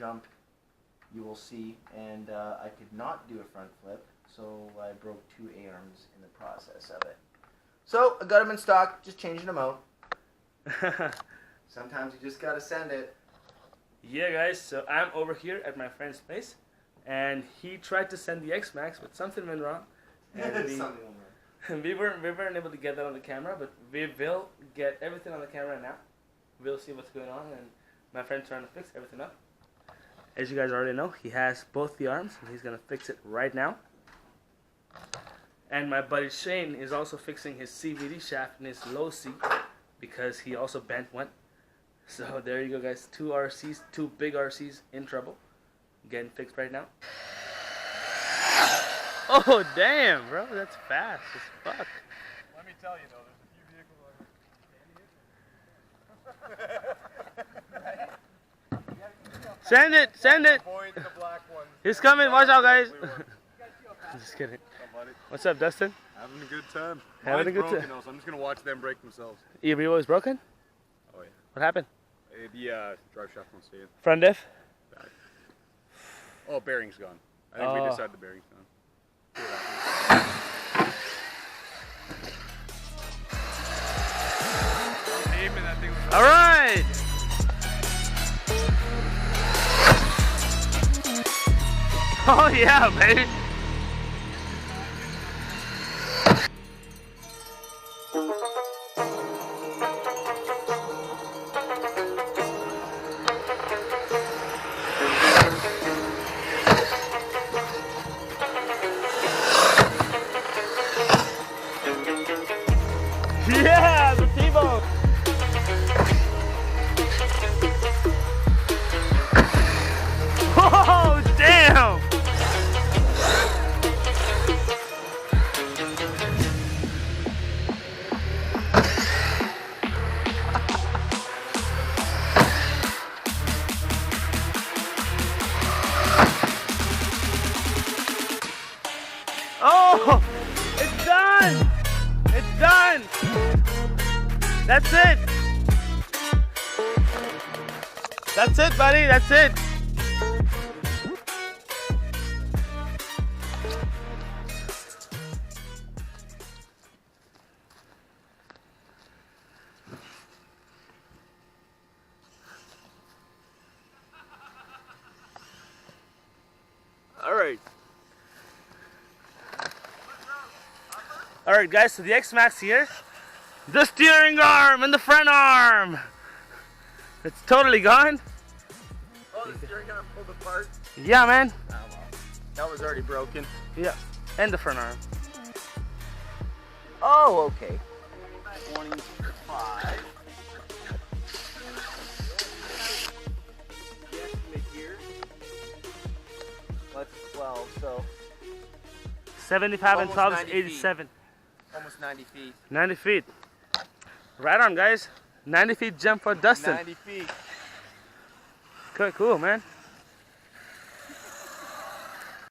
jump, you will see, and I could not do a front flip, so I broke 2 A-arms in the process of it. So I got them in stock, just changing them out. Sometimes you just gotta send it. Yeah, guys, so I'm over here at my friend's place, and he tried to send the X-Maxx, but something went wrong. And we weren't able to get that on the camera, but we will get everything on the camera now. We'll see what's going on, and my friend's trying to fix everything up. As you guys already know, he has both the arms, and he's going to fix it right now. And my buddy Shane is also fixing his CVD shaft in his losi, because he also bent one. So there you go, guys. 2 RCs, 2 big RCs in trouble. Getting fixed right now. Oh, damn, bro. That's fast as fuck. Let me tell you, though, there's a few vehicles on. Send it, send it. Avoid the black ones. He's coming. Watch out, guys. Just kidding. What's up, Dustin? Having a good time. Having a good time. So I'm just going to watch them break themselves. Your is broken? Oh, yeah. What happened? The drive shaft won't stay in. Front diff? Back. Oh, bearing's gone. I think we decided the bearing's gone. All right. Oh yeah, baby. Yeah, the T-bone. Oh, damn. Oh, it's done. It's done. That's it. That's it, buddy. That's it. All right. All right, guys. So the X-Maxx here. The steering arm and the front arm. It's totally gone. Oh, the steering arm pulled apart? Yeah, man. Oh, well. That was already broken. Yeah, and the front arm. Oh, okay. 25. The estimate here. Well, that's 12, so 75 and Almost 12 is 90 feet. 87. almost 90 feet. 90 feet. Right on, guys. 90 feet jump for Dustin. 90 feet. Cool, man.